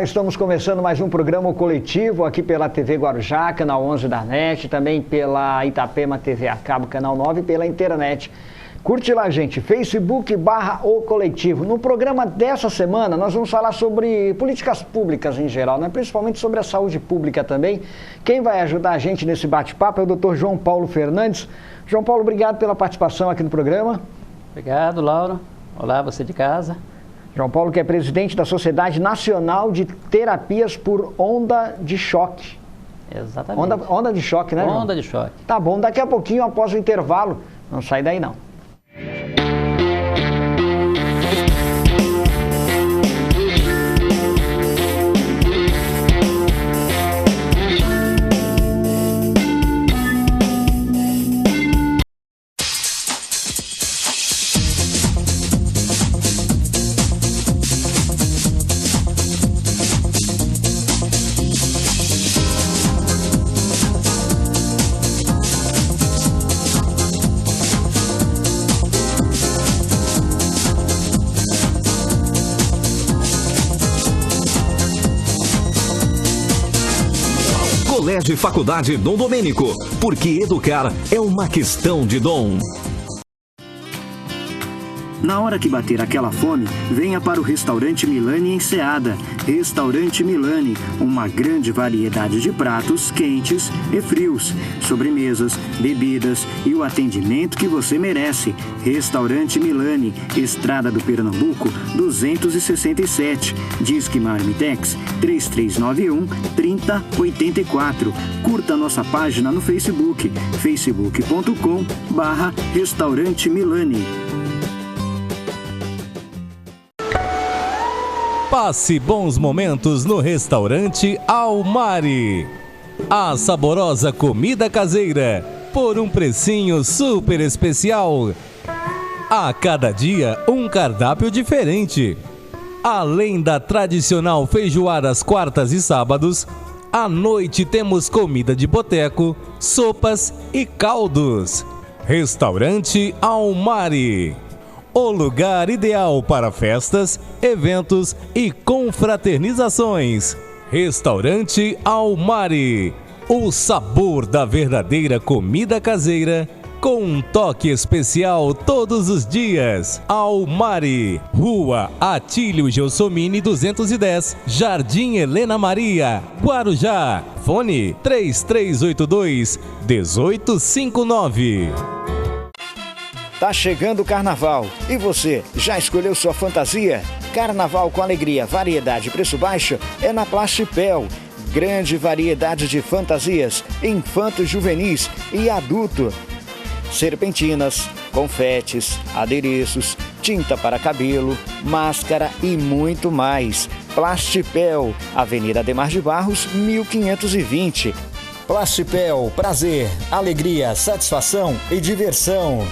Olá, estamos começando mais um programa coletivo aqui pela TV Guarujá, canal 11 da NET, também pela Itapema TV a cabo, canal 9 e pela internet. Curte lá, gente, Facebook/O Coletivo. No programa dessa semana, nós vamos falar sobre políticas públicas em geral, né? Principalmente sobre a saúde pública também. Quem vai ajudar a gente nesse bate-papo é o Dr. João Paulo Fernandes. João Paulo, obrigado pela participação aqui no programa. Obrigado, Laura. Olá, você de casa. João Paulo, que é presidente da Sociedade Nacional de Terapias por Onda de Choque. Exatamente. Onda de choque, né, João? Onda de choque. Tá bom, daqui a pouquinho, após o intervalo, não sai daí não. Colégio e Faculdade Dom Domênico, porque educar é uma questão de dom. Na hora que bater aquela fome, venha para o Restaurante Milani em Ceada. Restaurante Milani, uma grande variedade de pratos quentes e frios, sobremesas, bebidas e o atendimento que você merece. Restaurante Milani, Estrada do Pernambuco, 267. Disque Marmitex 3391-3084. Curta nossa página no Facebook, facebook.com/Restaurante Milani. Passe bons momentos no restaurante Almari. A saborosa comida caseira por um precinho super especial. A cada dia um cardápio diferente. Além da tradicional feijoada às quartas e sábados, à noite temos comida de boteco, sopas e caldos. Restaurante Almari. O lugar ideal para festas, eventos e confraternizações. Restaurante Almari. O sabor da verdadeira comida caseira com um toque especial todos os dias. Almari. Rua Atílio Gelsomini 210, Jardim Helena Maria, Guarujá. Fone 3382-1859. Tá chegando o Carnaval. E você, já escolheu sua fantasia? Carnaval com alegria, variedade e preço baixo é na Plastipel. Grande variedade de fantasias, infanto, juvenis e adulto. Serpentinas, confetes, adereços, tinta para cabelo, máscara e muito mais. Plastipel, Avenida Ademar de Barros, 1520. Plastipel, prazer, alegria, satisfação e diversão.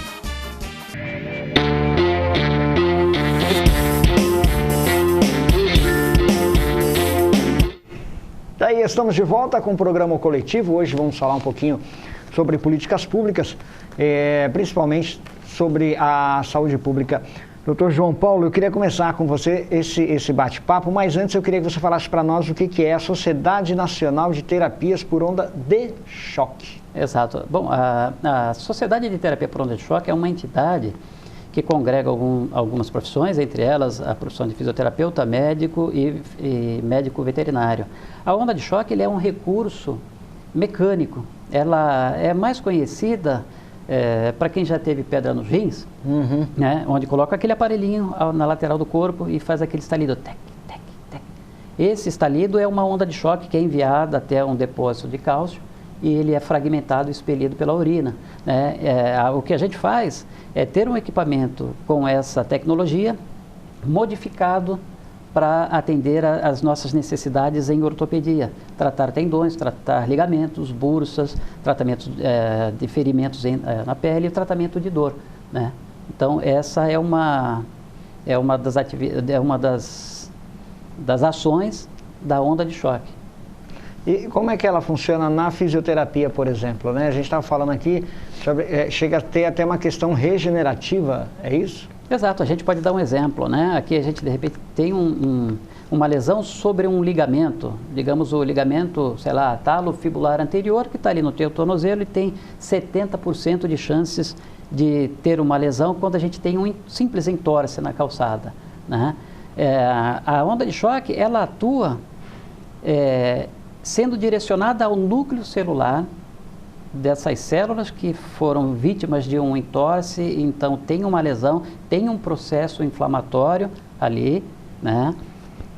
Daí estamos de volta com o programa coletivo. Hoje vamos falar um pouquinho sobre políticas públicas, principalmente sobre a saúde pública. Dr. João Paulo, eu queria começar com você esse bate-papo, mas antes eu queria que você falasse para nós o que é a Sociedade Nacional de Terapias por Onda de Choque. Exato. Bom, a Sociedade de Terapia por Onda de Choque é uma entidade que congrega algumas profissões, entre elas a profissão de fisioterapeuta, médico e médico veterinário. A onda de choque ele é um recurso mecânico. Ela é mais conhecida para quem já teve pedra nos rins, né, onde coloca aquele aparelhinho na lateral do corpo e faz aquele estalido, tec, tec, tec. Esse estalido é uma onda de choque que é enviada até um depósito de cálcio e ele é fragmentado e expelido pela urina, né? O que a gente faz é ter um equipamento com essa tecnologia modificado para atender às nossas necessidades em ortopedia, tratar tendões, tratar ligamentos, bursas, tratamentos de ferimentos na pele e tratamento de dor, né? Então essa é uma das ações da onda de choque. E como é que ela funciona na fisioterapia, por exemplo, né? A gente estava falando aqui Chega a ter até uma questão regenerativa, é isso? Exato, a gente pode dar um exemplo, né? Aqui a gente de repente tem uma lesão sobre um ligamento, digamos o ligamento, sei lá, talo fibular anterior, que está ali no teu tornozelo e tem 70% de chances de ter uma lesão quando a gente tem um simples entorse na calçada, né? A onda de choque, ela atua sendo direcionada ao núcleo celular dessas células que foram vítimas de um entorse, então tem uma lesão, tem um processo inflamatório ali, né?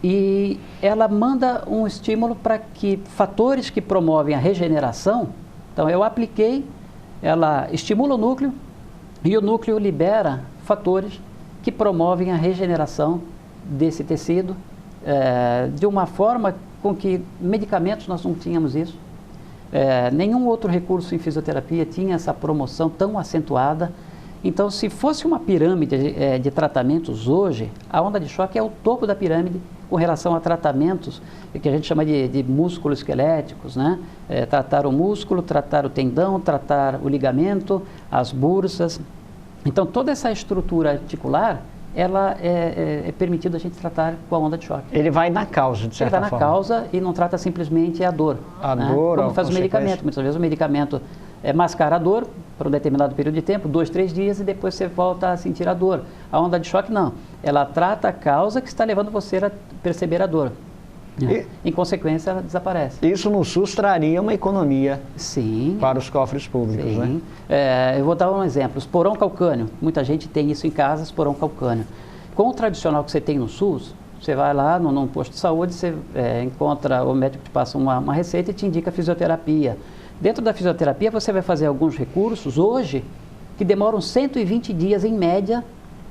E ela manda um estímulo para que fatores que promovem a regeneração, então eu apliquei, ela estimula o núcleo e o núcleo libera fatores que promovem a regeneração desse tecido de uma forma com que medicamentos nós não tínhamos isso. Nenhum outro recurso em fisioterapia tinha essa promoção tão acentuada. Então, se fosse uma pirâmide de tratamentos hoje, a onda de choque é o topo da pirâmide com relação a tratamentos que a gente chama de músculo-esqueléticos, né? Tratar o músculo, tratar o tendão, tratar o ligamento, as bursas. Então, toda essa estrutura articular, ela é permitido a gente tratar com a onda de choque. Ele vai na causa, de certa forma. Ele vai na causa e não trata simplesmente a dor. A né? dor, como faz o medicamento. Muitas vezes o medicamento mascara a dor por um determinado período de tempo, 2, 3 dias, e depois você volta a sentir a dor. A onda de choque não. Ela trata a causa que está levando você a perceber a dor. Em consequência, ela desaparece. Isso no SUS traria uma economia Sim, para os cofres públicos, sim. né? Eu vou dar um exemplo. Esporão calcâneo. Muita gente tem isso em casa, esporão calcâneo. Com o tradicional que você tem no SUS, você vai lá num posto de saúde, você encontra, o médico te passa uma receita e te indica fisioterapia. Dentro da fisioterapia, você vai fazer alguns recursos, hoje, que demoram 120 dias em média,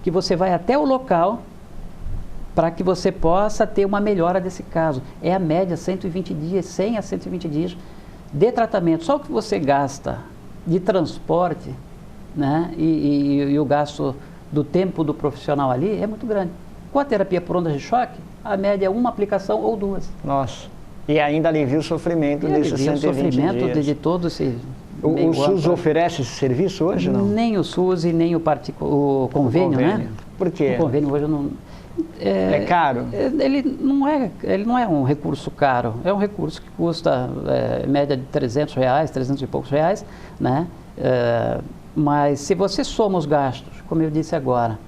que você vai até o local para que você possa ter uma melhora desse caso. É a média, 120 dias, 100 a 120 dias de tratamento. Só o que você gasta de transporte, né, e o gasto do tempo do profissional ali é muito grande. Com a terapia por ondas de choque, a média é uma aplicação ou 2. Nossa. E ainda alivia o sofrimento desses 120 dias. O sofrimento de todo esse... O SUS oferece esse serviço hoje, não? Nem o SUS e nem o convênio, né? Por quê? O convênio hoje não... É caro? Ele não é um recurso caro, é um recurso que custa média de R$300, 300 e poucos reais, né? Mas se você soma os gastos, como eu disse agora,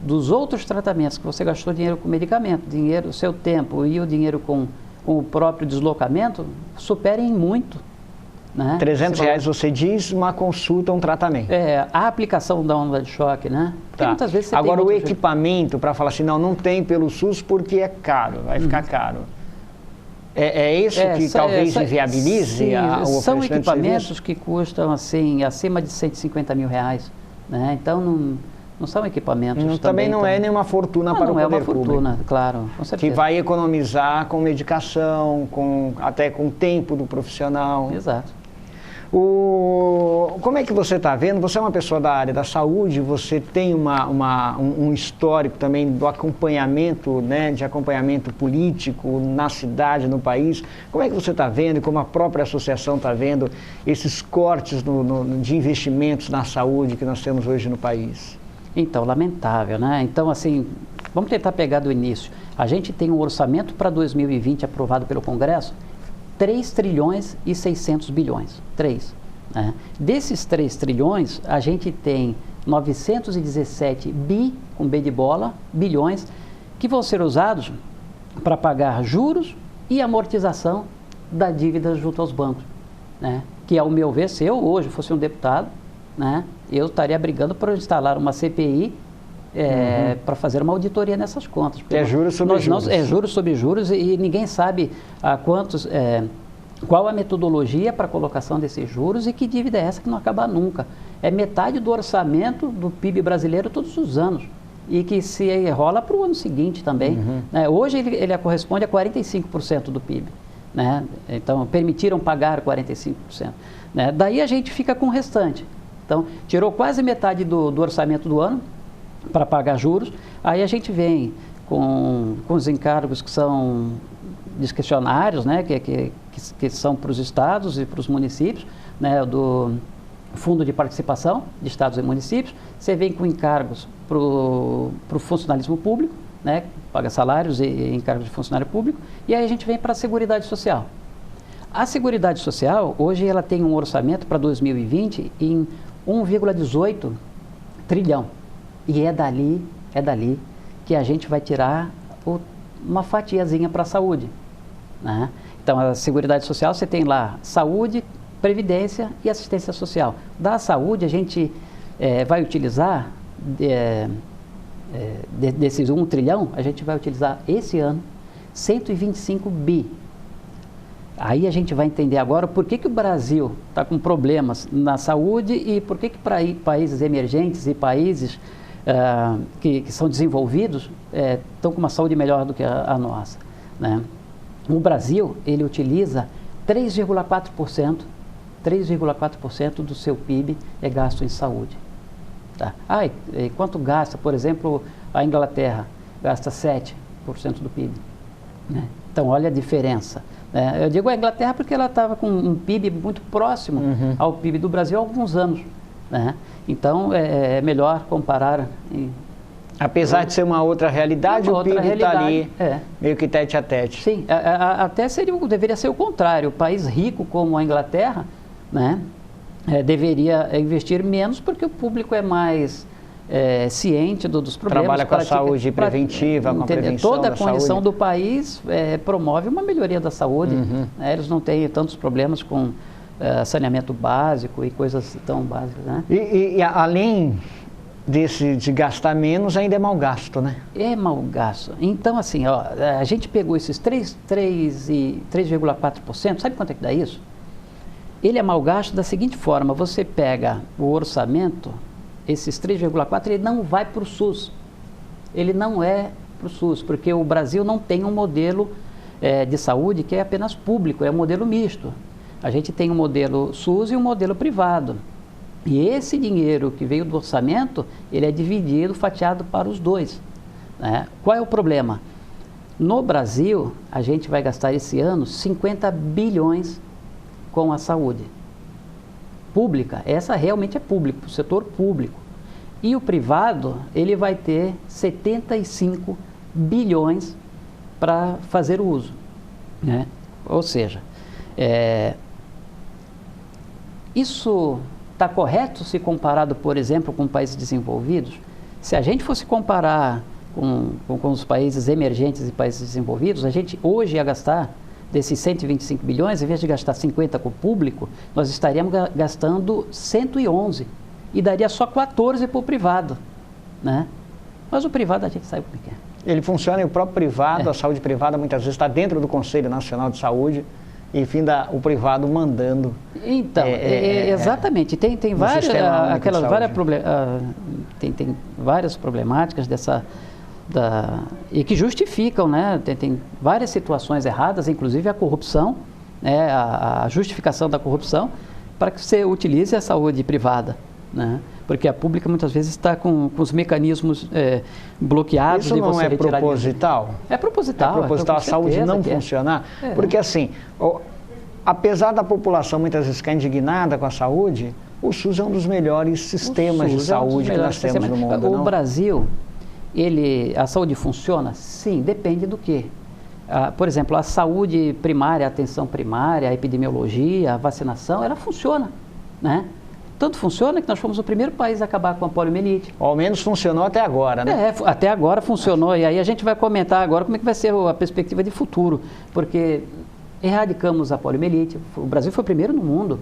dos outros tratamentos que você gastou dinheiro com medicamento, dinheiro, seu tempo e o dinheiro com o próprio deslocamento, superem muito. Né? R$300 você diz uma consulta, um tratamento. A aplicação da onda de choque, né? Porque tá. Muitas vezes você agora tem o equipamento para falar assim, não tem pelo SUS porque é caro, vai ficar caro. É isso que talvez inviabilize o oferecimento. São equipamentos que custam assim acima de R$150 mil, né? Então não são equipamentos também não é nenhuma fortuna para o poder público. Não é uma fortuna, claro, com certeza. Que vai economizar com medicação, até com o tempo do profissional. Exato. Como é que você está vendo? Você é uma pessoa da área da saúde, você tem um histórico também do acompanhamento, né, de acompanhamento político na cidade, no país. Como é que você está vendo e como a própria associação está vendo esses cortes de investimentos na saúde que nós temos hoje no país? Então, lamentável, né? Então, assim, vamos tentar pegar do início. A gente tem um orçamento para 2020 aprovado pelo Congresso, 3 trilhões e 600 bilhões. 3. Né? Desses 3 trilhões, a gente tem 917 com B de bola, bilhões, que vão ser usados para pagar juros e amortização da dívida junto aos bancos. Né? Que, ao meu ver, se eu hoje fosse um deputado, né, eu estaria brigando por instalar uma CPI para fazer uma auditoria nessas contas. É juros sobre juros. É juros sobre juros e ninguém sabe qual a metodologia para a colocação desses juros e que dívida é essa que não acaba nunca. É metade do orçamento do PIB brasileiro todos os anos e que se rola para o ano seguinte também. Né? Hoje ele corresponde a 45% do PIB. Né? Então, permitiram pagar 45%. Né? Daí a gente fica com o restante. Então, tirou quase metade do orçamento do ano para pagar juros, aí a gente vem com os encargos que são discricionários, né, que são para os estados e para os municípios, né, fundo de participação de estados e municípios, você vem com encargos para o funcionalismo público, né, paga salários e encargos de funcionário público, e aí a gente vem para a Seguridade Social. A Seguridade Social, hoje ela tem um orçamento para 2020 em 1,18 trilhão, e é dali que a gente vai tirar uma fatiazinha para a saúde, né? Então, a Seguridade Social, você tem lá saúde, previdência e assistência social. Da saúde, a gente vai utilizar, desses 1 trilhão, a gente vai utilizar esse ano 125 bi. Aí a gente vai entender agora por que o Brasil está com problemas na saúde e por que países emergentes e países que são desenvolvidos estão com uma saúde melhor do que a nossa, né? O Brasil, ele utiliza 3,4% do seu PIB é gasto em saúde. Tá? E quanto gasta, por exemplo, a Inglaterra? Gasta 7% do PIB. Né? Então, olha a diferença. Né? Eu digo a Inglaterra porque ela estava com um PIB muito próximo ao PIB do Brasil há alguns anos. Né? Então, é melhor comparar. Apesar de ser uma outra realidade, o PIB está ali meio que tete a tete. Sim, até deveria ser o contrário. O país rico como a Inglaterra, né, deveria investir menos porque o público é mais ciente dos problemas. Trabalha com a saúde preventiva, com a prevenção Toda a condição saúde do país promove uma melhoria da saúde. Né? Eles não têm tantos problemas com saneamento básico e coisas tão básicas. Né? E além de gastar menos, ainda é mau gasto, né? É mau gasto. Então, assim, ó, a gente pegou esses 3,4%, sabe quanto é que dá isso? Ele é mau gasto da seguinte forma: você pega o orçamento, esses 3,4%, ele não vai para o SUS. Ele não é para o SUS, porque o Brasil não tem um modelo de saúde que é apenas público, é um modelo misto. A gente tem um modelo SUS e um modelo privado. E esse dinheiro que veio do orçamento, ele é dividido, fatiado para os dois. Né? Qual é o problema? No Brasil, a gente vai gastar esse ano 50 bilhões com a saúde pública. Essa realmente é pública, o setor público. E o privado, ele vai ter 75 bilhões para fazer o uso. Né? Ou seja, isso está correto se comparado, por exemplo, com países desenvolvidos? Se a gente fosse comparar com os países emergentes e países desenvolvidos, a gente hoje ia gastar desses 125 bilhões, em vez de gastar 50 com o público, nós estaríamos gastando 111 e daria só 14 para o privado. Né? Mas o privado a gente sabe como é que é. Ele funciona e o próprio privado, a saúde privada muitas vezes está dentro do Conselho Nacional de Saúde, enfim, o privado mandando. Então, exatamente. Tem várias, tem várias problemáticas e que justificam, né? Tem várias situações erradas, inclusive a corrupção, né? A justificação da corrupção para que você utilize a saúde privada, né? Porque a pública muitas vezes está com os mecanismos bloqueados. Isso não é proposital? É proposital. É proposital a saúde não funcionar? Porque assim, apesar da população muitas vezes ficar indignada com a saúde, o SUS é um dos melhores sistemas de saúde que nós temos no mundo. O Brasil, a saúde funciona? Sim, depende do quê? Por exemplo, a saúde primária, a atenção primária, a epidemiologia, a vacinação, ela funciona, né? Tanto funciona que nós fomos o primeiro país a acabar com a poliomielite. Ao menos funcionou até agora, né? Até agora funcionou. E aí a gente vai comentar agora como é que vai ser a perspectiva de futuro. Porque erradicamos a poliomielite. O Brasil foi o primeiro no mundo.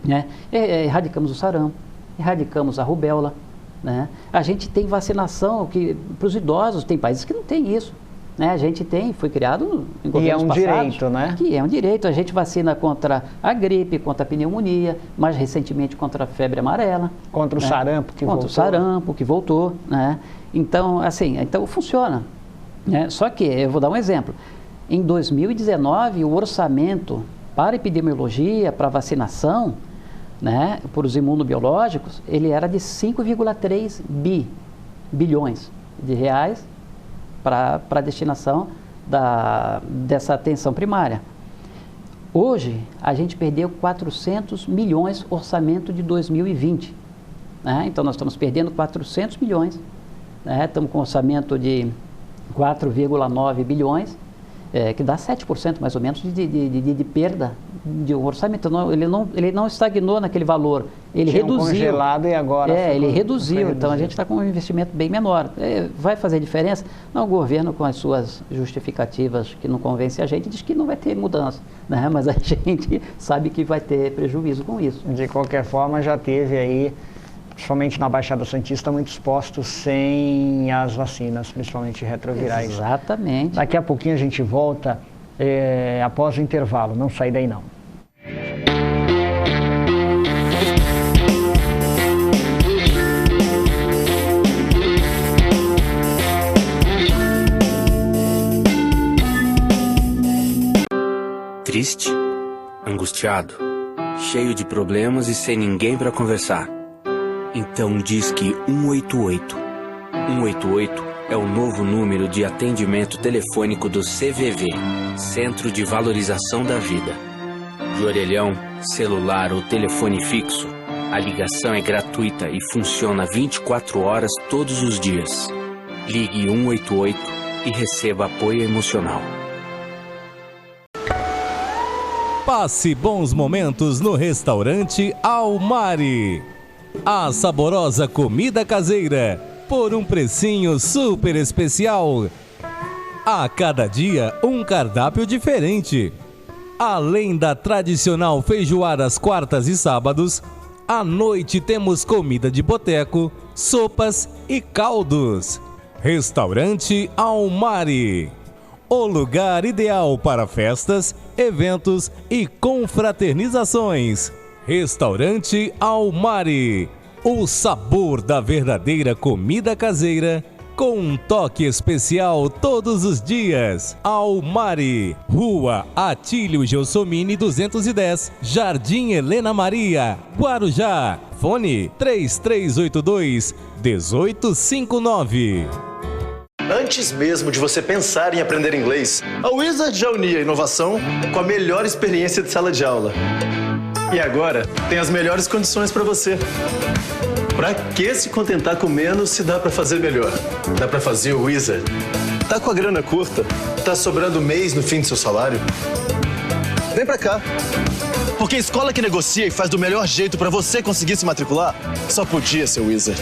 Né? Erradicamos o sarampo, erradicamos a rubéola. Né? A gente tem vacinação para os idosos. Tem países que não tem isso. Né? A gente foi criado em governos passados. E é um direito, né? Que é um direito. A gente vacina contra a gripe, contra a pneumonia, mais recentemente contra a febre amarela. Contra o sarampo que voltou. Contra o sarampo que voltou. Né? Então, assim, funciona. Né? Só que, eu vou dar um exemplo. Em 2019, o orçamento para epidemiologia, para vacinação, né, por os imunobiológicos, ele era de 5,3 bilhões de reais para a destinação dessa atenção primária. Hoje, a gente perdeu 400 milhões orçamento de 2020. Né? Então, nós estamos perdendo 400 milhões. Né? Estamos com orçamento de 4,9 bilhões, que dá 7% mais ou menos de perda de um orçamento. Ele não estagnou naquele valor, ele reduziu. Congelado e agora... ele reduziu, então a gente está com um investimento bem menor. Vai fazer diferença? Não, o governo, com as suas justificativas que não convencem a gente, diz que não vai ter mudança, né? Mas a gente sabe que vai ter prejuízo com isso. De qualquer forma, já teve aí, principalmente na Baixada Santista, muitos postos sem as vacinas, principalmente retrovirais. Exatamente. Daqui a pouquinho a gente volta após o intervalo, não sai daí não. Triste, angustiado, cheio de problemas e sem ninguém para conversar. Então Disque 188. 188 é o novo número de atendimento telefônico do CVV, Centro de Valorização da Vida. De orelhão, celular ou telefone fixo, a ligação é gratuita e funciona 24 horas todos os dias. Ligue 188 e receba apoio emocional. Passe bons momentos no restaurante Almari. A saborosa comida caseira, por um precinho super especial. A cada dia, um cardápio diferente. Além da tradicional feijoada às quartas e sábados, à noite temos comida de boteco, sopas e caldos. Restaurante Almari. O lugar ideal para festas, eventos e confraternizações. Restaurante Almari. O sabor da verdadeira comida caseira, com um toque especial todos os dias. Almari. Rua Atílio Gelsomini 210, Jardim Helena Maria, Guarujá. Fone 3382-1859. Antes mesmo de você pensar em aprender inglês, a Wizard já unia a inovação com a melhor experiência de sala de aula. E agora tem as melhores condições para você. Pra que se contentar com menos se dá pra fazer melhor? Dá pra fazer o Wizard. Tá com a grana curta? Tá sobrando mês no fim do seu salário? Vem pra cá. Porque a escola que negocia e faz do melhor jeito pra você conseguir se matricular, só podia ser o Wizard.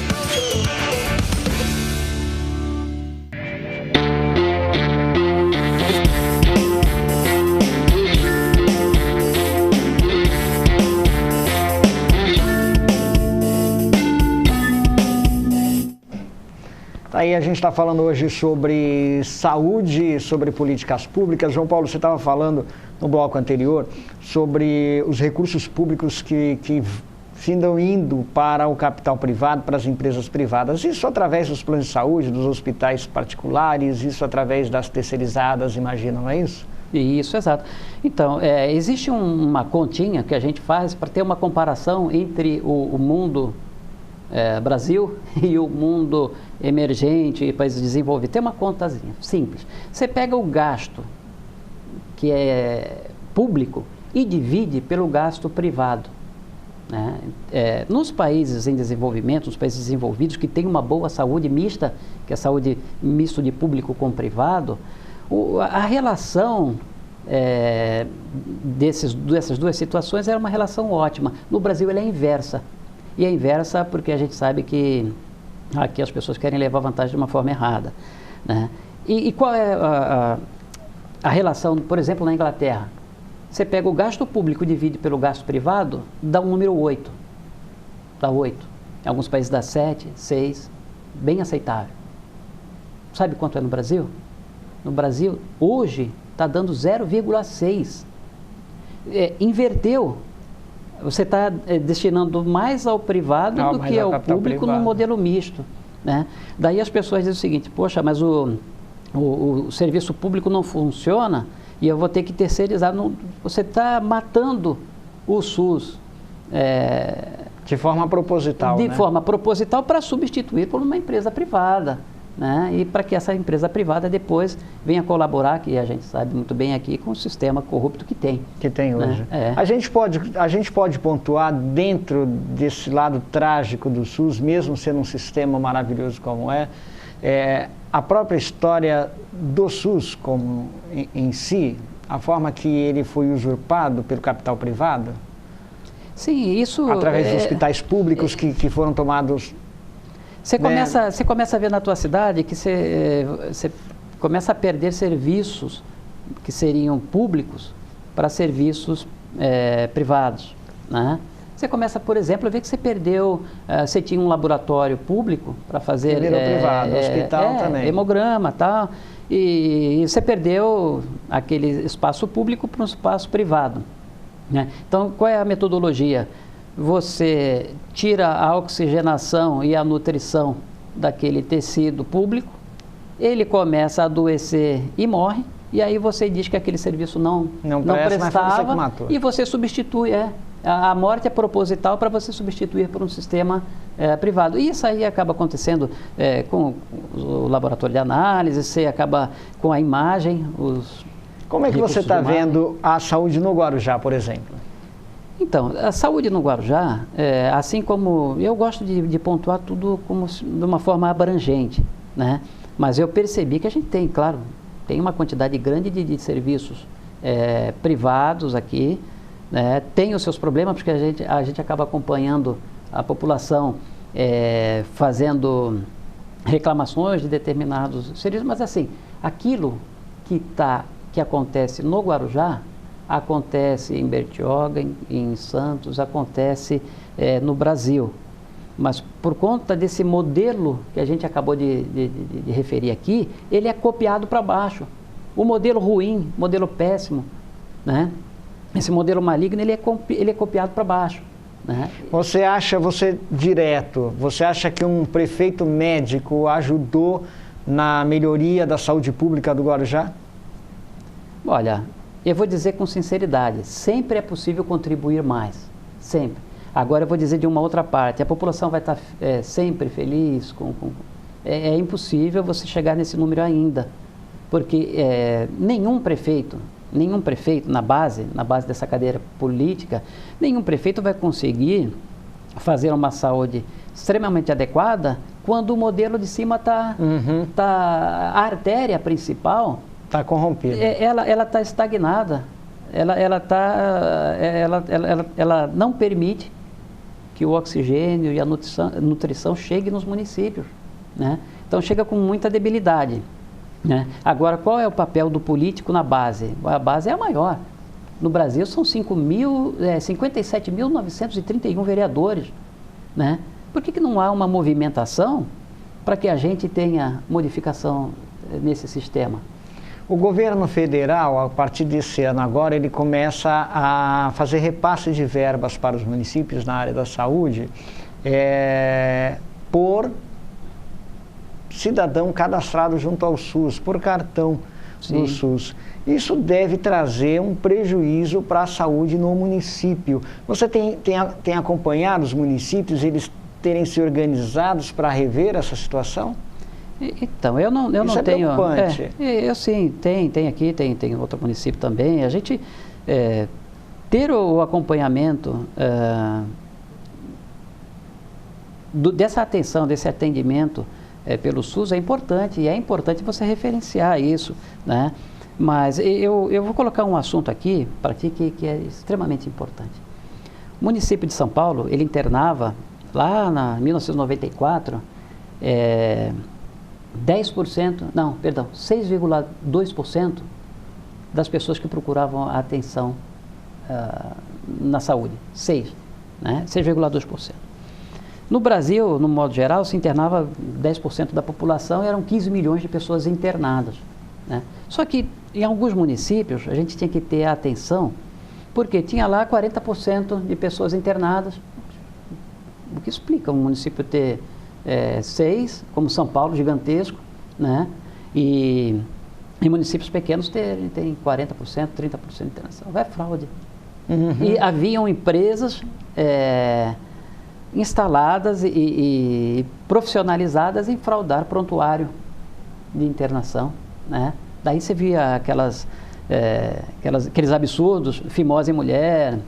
Aí a gente está falando hoje sobre saúde, sobre políticas públicas. João Paulo, você estava falando no bloco anterior sobre os recursos públicos que findam indo para o capital privado, para as empresas privadas. Isso através dos planos de saúde, dos hospitais particulares, isso através das terceirizadas, imagina, não é isso? Isso, exato. Então, existe uma continha que a gente faz para ter uma comparação entre o mundo Brasil e o mundo emergente e países desenvolvidos. Tem uma contazinha simples. Você pega o gasto que é público e divide pelo gasto privado. Né? Nos países em desenvolvimento, nos países desenvolvidos que têm uma boa saúde mista, que é a saúde misto de público com privado, a relação dessas duas situações era uma relação ótima. No Brasil ela é inversa. E é inversa porque a gente sabe que aqui as pessoas querem levar vantagem de uma forma errada. Né? E qual é a relação, por exemplo, na Inglaterra? Você pega o gasto público e divide pelo gasto privado, dá um número 8. Dá 8. Em alguns países dá 7, 6, bem aceitável. Sabe quanto é no Brasil? No Brasil, hoje, está dando 0,6. Inverteu. Você está destinando mais ao privado do que ao público no modelo misto. Né? Daí as pessoas dizem o seguinte, poxa, mas o serviço público não funciona e eu vou ter que terceirizar. Você está matando o SUS. De forma proposital, De forma proposital para substituir por uma empresa privada. né? E para que essa empresa privada depois venha colaborar, que a gente sabe muito bem aqui, com o sistema corrupto que tem. Que tem hoje. Né? A gente pode pontuar dentro desse lado trágico do SUS, mesmo sendo um sistema maravilhoso como a própria história do SUS como em si, a forma que ele foi usurpado pelo capital privado? Sim, isso... Através de hospitais públicos que foram tomados... Você começa a ver na tua cidade que você começa a perder serviços que seriam públicos para serviços privados, né? Você começa, por exemplo, a ver que você perdeu, você tinha um laboratório público para fazer... Virou privado, hospital também. Hemograma e tal, e você perdeu aquele espaço público para um espaço privado, né? Então, qual é a metodologia? Você tira a oxigenação e a nutrição daquele tecido público, ele começa a adoecer e morre, e aí você diz que aquele serviço não prestava, e você substitui. A morte é proposital para você substituir por um sistema privado. E isso aí acaba acontecendo com o laboratório de análise, você acaba com a imagem. Como é que você está vendo a saúde no Guarujá, por exemplo? Então, a saúde no Guarujá, assim como... Eu gosto de pontuar tudo de uma forma abrangente, né? Mas eu percebi que a gente tem, claro, tem uma quantidade grande de serviços privados aqui, né? Tem os seus problemas, porque a gente acaba acompanhando a população fazendo reclamações de determinados serviços, mas assim, aquilo que acontece no Guarujá, acontece em Bertioga, em Santos, acontece no Brasil. Mas por conta desse modelo que a gente acabou de referir aqui, ele é copiado para baixo. O modelo ruim, modelo péssimo, né? Esse modelo maligno, ele é copiado para baixo, né? Você acha que um prefeito médico ajudou na melhoria da saúde pública do Guarujá? Olha, eu vou dizer com sinceridade, sempre é possível contribuir mais, sempre. Agora eu vou dizer de uma outra parte, a população vai estar sempre feliz, é impossível você chegar nesse número ainda, porque nenhum prefeito na base dessa cadeira política, nenhum prefeito vai conseguir fazer uma saúde extremamente adequada quando o modelo de cima a artéria principal está corrompida. Ela está estagnada, ela não permite que o oxigênio e a nutrição chegue nos municípios, né? Então chega com muita debilidade, né? Agora, qual é o papel do político na base? A base é a maior. No Brasil são 57.931 vereadores, né? Por que não há uma movimentação para que a gente tenha modificação nesse sistema? O governo federal, a partir desse ano agora, ele começa a fazer repasse de verbas para os municípios na área da saúde por cidadão cadastrado junto ao SUS, por cartão do SUS. Isso deve trazer um prejuízo para a saúde no município. Você tem acompanhado os municípios, eles terem se organizados para rever essa situação? Então, eu não tenho... Preocupante. Eu sim, tem aqui, tem outro município também. A gente ter o acompanhamento dessa atenção, desse atendimento pelo SUS é importante, e é importante você referenciar isso, né? Mas eu vou colocar um assunto aqui para ti que é extremamente importante. O município de São Paulo, ele internava, lá em 1994, 6,2% das pessoas que procuravam a atenção na saúde. 6,2%. No Brasil, no modo geral, se internava 10% da população, eram 15 milhões de pessoas internadas, né? Só que em alguns municípios a gente tinha que ter atenção, porque tinha lá 40% de pessoas internadas. O que explica um município ter 6, como São Paulo, gigantesco, né? E em municípios pequenos tem 40%, 30% de internação. É fraude. E haviam empresas instaladas e profissionalizadas em fraudar prontuário de internação, né? Daí você via aqueles absurdos, fimose em mulher,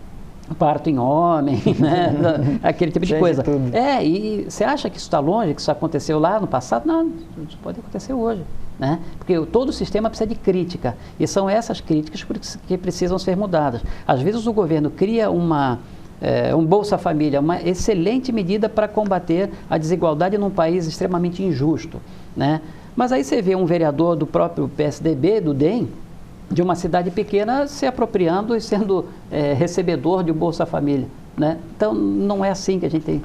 parto em homem, né? Aquele tipo de coisa. E você acha que isso está longe, que isso aconteceu lá no passado? Não, isso pode acontecer hoje, né? Porque todo o sistema precisa de crítica, e são essas críticas que precisam ser mudadas. Às vezes o governo cria um Bolsa Família, uma excelente medida para combater a desigualdade num país extremamente injusto, né? Mas aí você vê um vereador do próprio PSDB, do DEM, de uma cidade pequena, se apropriando e sendo recebedor de um Bolsa Família, né? Então, não é assim que a gente tem.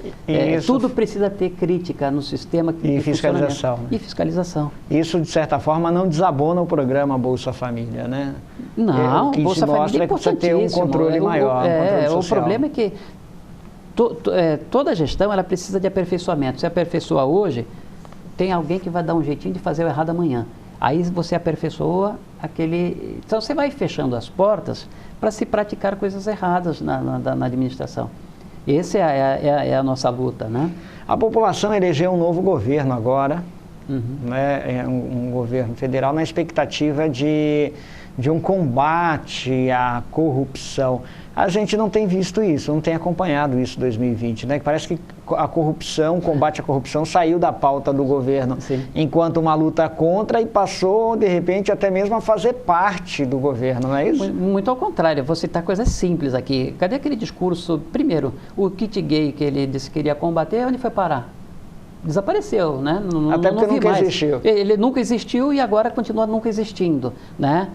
Tudo precisa ter crítica no sistema. E fiscalização. Né? E fiscalização. Isso, de certa forma, não desabona o programa Bolsa Família, né? Não, o que Bolsa Família é precisa ter um controle maior. O problema é que toda gestão ela precisa de aperfeiçoamento. Se aperfeiçoa hoje, tem alguém que vai dar um jeitinho de fazer o errado amanhã. Aí você aperfeiçoa aquele... Então você vai fechando as portas para se praticar coisas erradas na administração. Essa é a nossa luta, né? A população elegeu um novo governo agora, né? Um governo federal na expectativa de um combate à corrupção. A gente não tem visto isso, não tem acompanhado isso em 2020, né? Parece que a corrupção, o combate à corrupção saiu da pauta do governo, enquanto uma luta contra, e passou, de repente, até mesmo a fazer parte do governo, não é isso? Muito ao contrário, vou citar coisas simples aqui. Cadê aquele discurso, primeiro, o kit gay que ele disse que queria combater, onde foi parar? Desapareceu, né? Até porque nunca existiu. Ele nunca existiu e agora continua nunca existindo, né?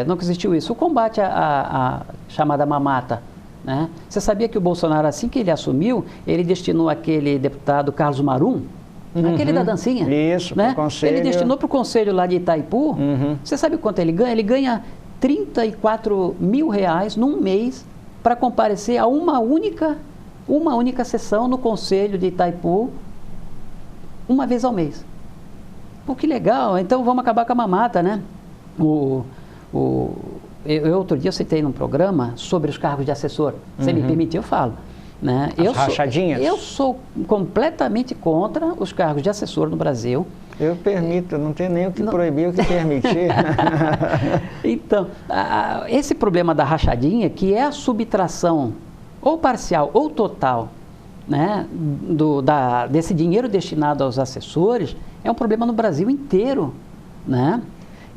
Nunca existiu isso. O combate à chamada mamata, né? Você sabia que o Bolsonaro, assim que ele assumiu, ele destinou aquele deputado Carlos Marum, aquele da dancinha, isso, né? pro conselho. Ele destinou para o conselho lá de Itaipu. Você sabe quanto ele ganha? Ele ganha R$34 mil num mês para comparecer a uma única sessão no conselho de Itaipu, uma vez ao mês. Pô, que legal, então vamos acabar com a mamata, né? Eu outro dia citei num programa sobre os cargos de assessor. Se me permitir, eu falo. Né? Rachadinhas? Eu sou completamente contra os cargos de assessor no Brasil. Eu permito, não tenho nem o que proibir, o que permitir. Então, esse problema da rachadinha, que é a subtração ou parcial ou total, né, desse dinheiro destinado aos assessores, é um problema no Brasil inteiro, né?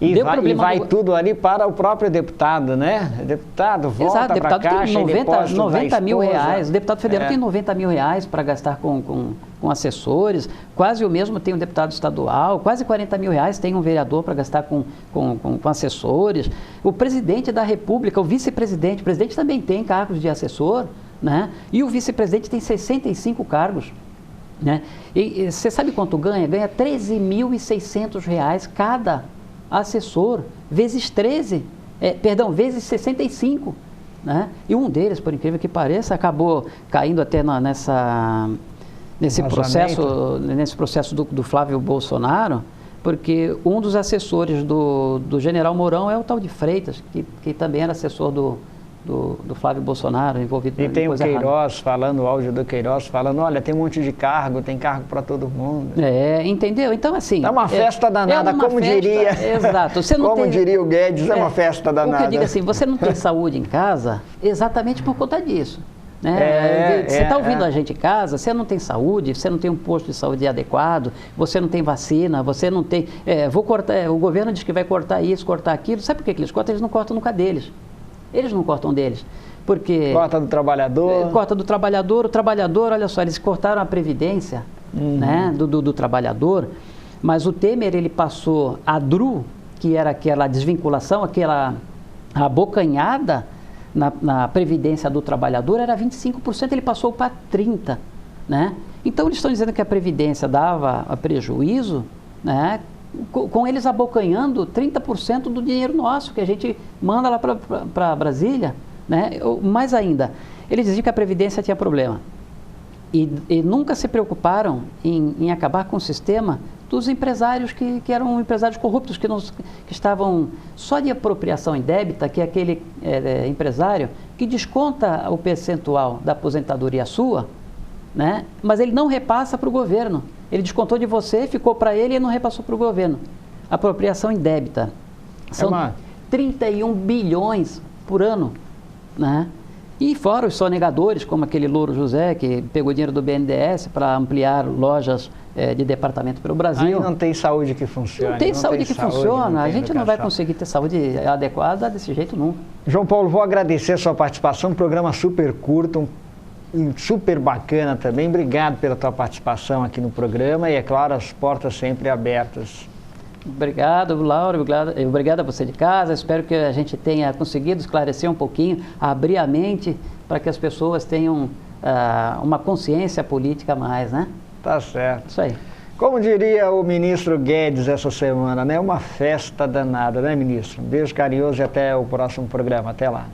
E vai tudo ali para o próprio deputado, né? O deputado volta para a Caixa e deposita 90 mil reais. O deputado federal tem 90 mil reais para gastar com assessores, quase o mesmo tem um deputado estadual, quase 40 mil reais tem um vereador para gastar com assessores. O presidente da República, o vice-presidente, o presidente também tem cargos de assessor, né? E o vice-presidente tem 65 cargos. Né? E você sabe quanto ganha? Ganha R$13.600 cada assessor, vezes 65, né? E um deles, por incrível que pareça, acabou caindo até nesse processo do Flávio Bolsonaro, porque um dos assessores do general Mourão é o tal de Freitas, que também era assessor do Flávio Bolsonaro, envolvido em coisa errada. E tem o Queiroz falando, o áudio do Queiroz falando, olha, tem um monte de cargo, tem cargo para todo mundo. Entendeu? Então, assim... É uma festa danada, diria... Exato. Você não diria o Guedes, é uma festa danada. O que eu digo assim, você não tem saúde em casa exatamente por conta disso. Né? Você está ouvindo a gente em casa, você não tem saúde, você não tem um posto de saúde adequado, você não tem vacina, você não tem... o governo diz que vai cortar isso, cortar aquilo. Sabe por que eles cortam? Eles não cortam nunca deles. Eles não cortam deles, porque... Corta do trabalhador. Corta do trabalhador. O trabalhador, olha só, eles cortaram a previdência, né, do trabalhador, mas o Temer, ele passou a DRU, que era aquela desvinculação, aquela abocanhada na previdência do trabalhador, era 25%, ele passou para 30%. Né? Então, eles estão dizendo que a previdência dava prejuízo, né? Com eles abocanhando 30% do dinheiro nosso, que a gente manda lá para Brasília, né? Mais ainda, eles diziam que a Previdência tinha problema. E nunca se preocuparam em acabar com o sistema dos empresários que eram empresários corruptos, que estavam só de apropriação indébita, que é aquele empresário que desconta o percentual da aposentadoria sua, né? Mas ele não repassa para o governo. Ele descontou de você, ficou para ele e não repassou para o governo. apropriação indébita. São 31 bilhões por ano, né? E fora os sonegadores, como aquele Louro José, que pegou dinheiro do BNDES para ampliar lojas de departamento pelo Brasil. Aí não tem saúde que funcione. Não tem saúde que funciona. A gente não vai conseguir ter saúde adequada desse jeito nunca. João Paulo, vou agradecer a sua participação, um programa super curto, super bacana também. Obrigado pela tua participação aqui no programa e, é claro, as portas sempre abertas. Obrigado, Laura, obrigado a você de casa. Espero que a gente tenha conseguido esclarecer um pouquinho, abrir a mente para que as pessoas tenham uma consciência política a mais, né? Tá certo. Isso aí. Como diria o ministro Guedes essa semana, né? Uma festa danada, né, ministro? Um beijo carinhoso e até o próximo programa. Até lá.